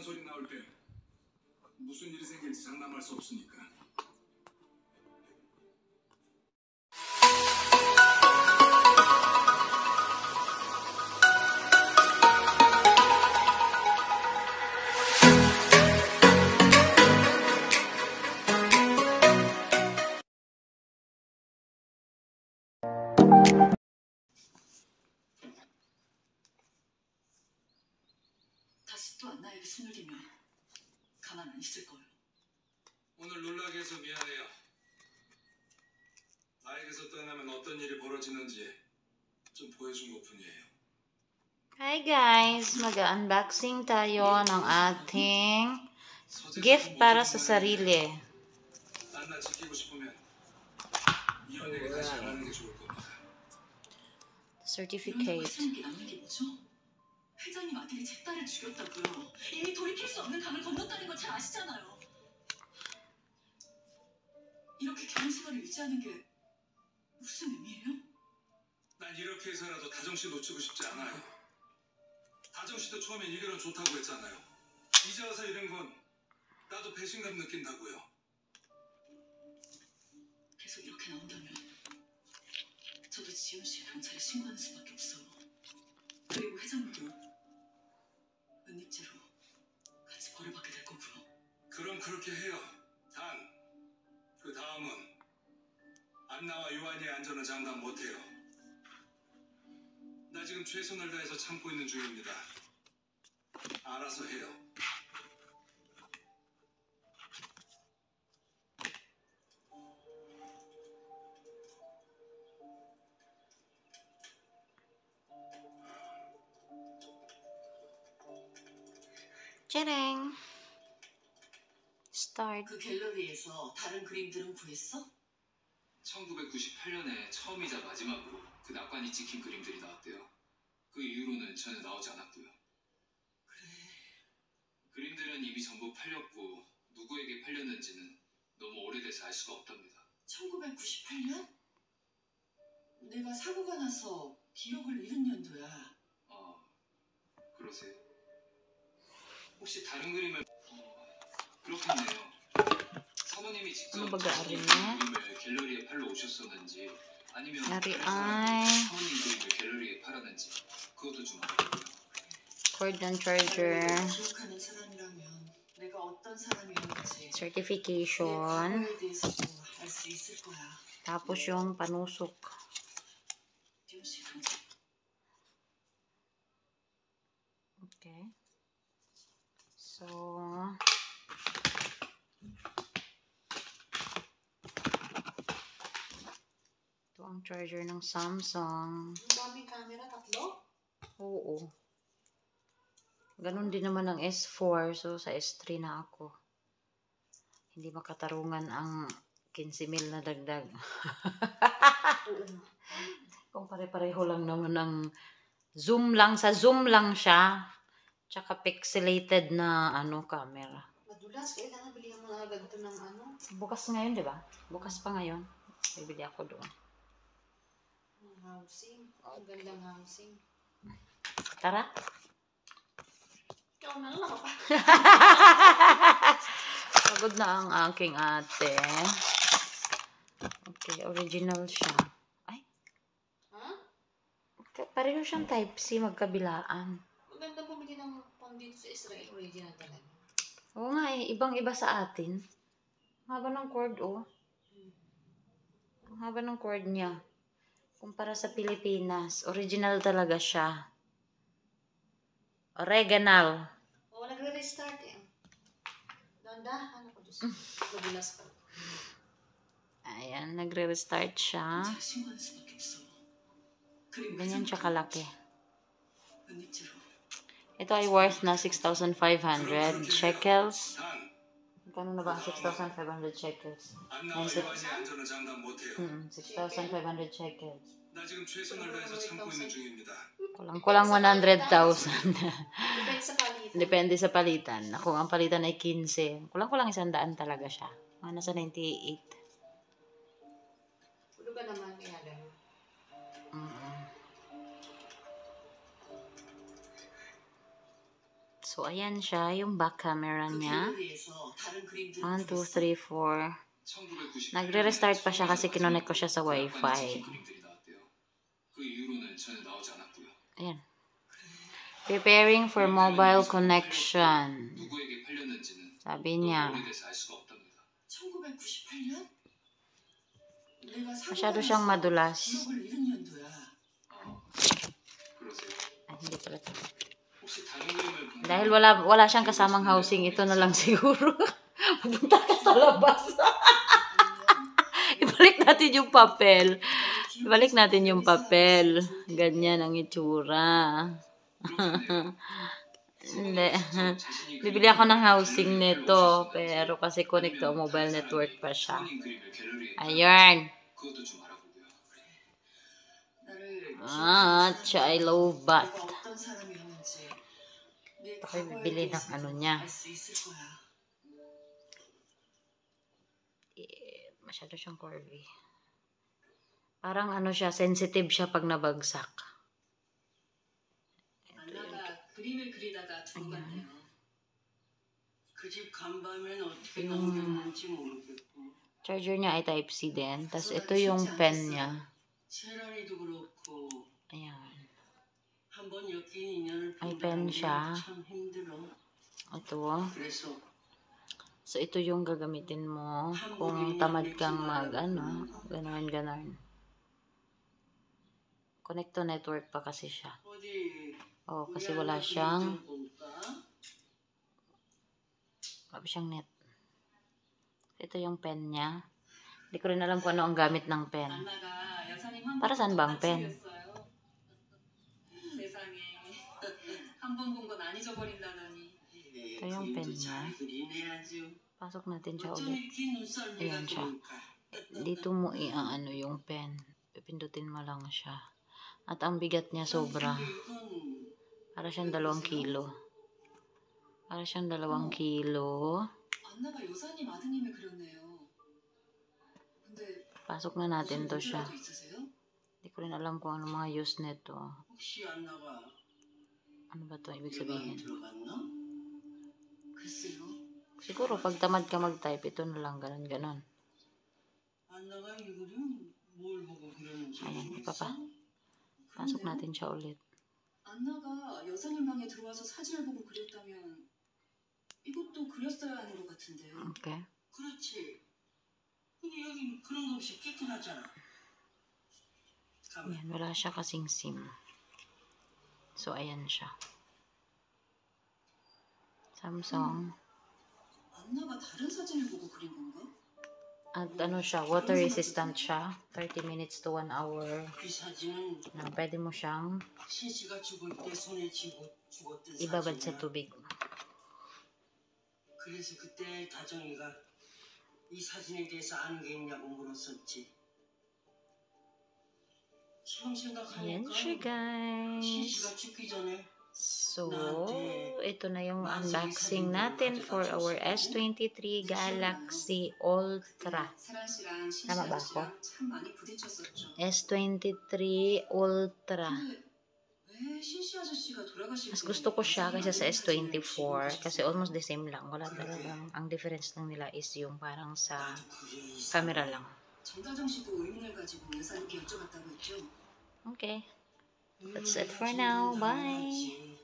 소리 나올 때 무슨 일이 생길지 장담할 수 없으니까. 다시 또 나에게 손을 대면 가만 안 있을 거예요. 오늘 놀라게 해서 미안해요. 나에게서 떠나면 어떤 일이 벌어지는지 좀 보여준 것뿐이에요. Hi guys! Mag-unboxing tayo ng ating gift para sa sarili. 나 지키고 싶으면 이 연예계 다시 가는 게 좋을 겁니다. Certificate. 회장님 아들이 제 딸을 죽였다고요. 이미 돌이킬 수 없는 강을 건넜다는 거 잘 아시잖아요. 이렇게 결혼 생활을 유지하는 게 무슨 의미예요? 난 이렇게 해서라도 다정씨 놓치고 싶지 않아요. 다정씨도 처음엔 이 결혼 좋다고 했잖아요. 이제 와서 이런 건 나도 배신감 느낀다고요. 계속 이렇게 나온다면 저도 지훈 씨 경찰에 신고하는 수밖에 없어요. 그리고 회장님도 은닉죄로 같이 벌을 받게 될 거고요. 그럼 그렇게 해요. 단, 그 다음은 안나와 요한이의 안전은 장담 못해요. 나 지금 최선을 다해서 참고 있는 중입니다. 알아서 해요. 짜랭! Start. 그 갤러리에서 다른 그림들은 구했어? 1998년에 처음이자 마지막으로 그 낙관이 찍힌 그림들이 나왔대요. 그 이후로는 전혀 나오지 않았고요. 그래. 그림들은 이미 전부 팔렸고 누구에게 팔렸는지는 너무 오래돼서 알 수가 없답니다. 1998년? 내가 사고가 나서 기억을 잃은 연도야. 아, 그러세요? 혹시 다른 그림을... 그렇겠네요. 사모님이 직접 Ano baga ari 사모님 niya? 그림을 갤러리에 팔러 오셨었는지 아니면 Ari 다른 사람들이 ay 사모님 그림을 갤러리에 팔았는지 그것도 좀 알아보고요. cord and charger, 기억하는 사람이라면 내가 어떤 사람이었는지 certification, 과거에 대해서도 알 수 있을 거야. tapos yung panusok. 지훈 씨 경찰. Okay. So, ito ang charger ng Samsung. Ang daming camera, tatlo? Oo. Ganun din naman ang S4. So, sa S3 na ako. Hindi makatarungan ang 15,000 na dagdag. Kung pare-pareho lang naman ng zoom lang. Sa zoom lang siya. Tsaka pixelated na camera. Madulas, kailangan bilihan mo na agad ito ng Bukas ngayon, di ba? Bukas pa ngayon. Bibili ako doon. housing. Ang gandang housing. Tara. Ikaw na lang pa. Pagod na ang aking ate. Okay, original siya. Ay. Ha? Pareho siyang type C, magkabilaan. Maganda bumili ng pang dito sa Israel. Original talaga. Oo nga eh, ibang-iba sa atin. Ang haba ng cord, oh. Ang haba ng cord niya. Kumpara sa Pilipinas, original talaga siya. Oregonal. Oo, nagre-restart eh. Dahan-dahan ako Diyos. Madulas pa. Ayan, nagre-restart siya. 신고하는 수밖에 없어. 그리고 Ganyan siya kalaki. 은닉죄로 Ito ay worth na 6,500 shekels. Magkano na ba ang 6,500 shekels? 안나와 요한이의 안전은 장담 못해요. 6,500 shekels. 나 지금 최선을 다해서 참고 있는 중입니다. Kulang 100,000. depende sa palitan. Depende sa palitan. Kung ang palitan ay 15, kulang 100 talaga siya. Mga nasa 98. Hulugan naman kaya gano'n. So, So, ayan siya, yung back camera 그 niya. 갤러리에서 다른 그림들은 1, 2, 그랬어? 3, 4. 1998년에 Nagre-restart pa siya kasi kinonect ko siya sa Wi-Fi. 그림들이 나왔대요. 그 이후로는 전혀 나오지 않았고요. Ayan. Preparing for mobile connection. 누구에게 팔렸는지는 Sabi 너무 niya. 오래돼서 알 수가 없답니다. 1998년? 내가 Masyado siyang madulas. 기억을 잃은 연도야. 그러세요? Ay, hindi pala. 혹시 다른 그림을 본 Dahil wala siyang kasamang housing, ito na lang siguro. Pupunta ka sa labas. Ibalik natin yung papel. Ibalik natin yung papel. Ganyan ang itsura. Hindi. Bibili ako ng housing nito. Pero kasi connect to mobile network pa siya. 본인 그림을 갤러리에 Ayan. 그것도 좀 알아보고요. Chai lobat. 내가 어떤 사람이었는지 내 Ako'y 과거에 bibili ng 대해서도 ano niya. 알 수 있을 거야. Masyado siyang curvy. Parang ano siya, sensitive siya pag nabagsak. 안나가 그림을 그리다가 두고 갔네요. 그 집 간밤엔 어떻게 넘겼는지 모르겠고 Charger niya ay Type-C din. Tapos ito yung pen niya. 세란이도 그렇고 Ayan. 한번 엮인 인연을 Ay, pen siya. 참 힘들어. Ito. 그래서 So, ito yung gagamitin mo kung tamad kang mag, ano, ganon. Connect to network pa kasi siya. 어디 Oh, kasi 우리 wala 아나 siyang 그림 좀 net. Ito yung pen niya. Hindi ko rin alam kung ano ang gamit ng pen. 안나가 여사님 한 Para saan ba ang pen? 세상에 한 번 본 건 안 잊어버린다더니. 볼까? ito yung pen 그림도 niya. 잘 그리네 아주. Pasok natin siya 어쩜 ulit. 이렇게 눈썰미가 Ayan siya. 좋을까? Dito mo i-ano yung pen. Pipindutin mo lang siya. At ang bigat niya sobra. 이건 Para siyang 2 kilo. Para siyang 2 kilo. 안나가 여사님 아드님을 그렸네요. 근데 Pasok na natin to siya. 무슨 있으세요? Hindi ko rin alam kung ano mga use nito. 혹시 안나가 Ano ba to ibig 대방에 sabihin? 들어갔나? 글쎄요. Siguro pag tamad ka mag-type, ito na lang ganon. 안나가 이 그림 뭘 보고 그렸는지 Ayan, iba 모르겠어. pa. Pasok natin siya ulit. 안나가 여사님 방에 들어와서 사진을 보고 그렸다면 이것도 그렸어야 하는 것 같은데요. Okay. 그렇지. 근데 여기 그런 거 없이 깨끗하잖아. 가만. Ayan, wala siya kasing SIM. So, ayan siya. Samsung. 안나가 다른 사진을 보고 그린 건가? At ano siya, water resistant siya. 30 minutes to 1 hour. 이 사진은 Na, pwede mo siyang 신씨가 죽을 때 손에 쥐고 죽었던 ibabad 사진이야. sa tubig. 그래서 그때 다정이가 이 사진에 대해서 아는 게 있냐고 물었었지. 지금 Ayan 생각하니까 siya, guys. 신씨가 죽기 전에 So, ito na yung unboxing natin for our S23 Galaxy Ultra. 세란 씨랑 Tama ba 신시아 ako? 씨랑 참 많이 부딪혔었죠. S23 Ultra. 근데 왜 신시 아저씨가 돌아가실 Mas 때 gusto ko siya kaysa sa 여사님 S24 kasi 사진을 almost the same lang. Wala talagang, ang difference lang nila is yung parang sa 나도 그게 있어. camera lang. 정다정 씨도 의문을 가지고 여사님께 여쭤봤다고 했죠. Okay. That's it for now. Bye. 당연하지.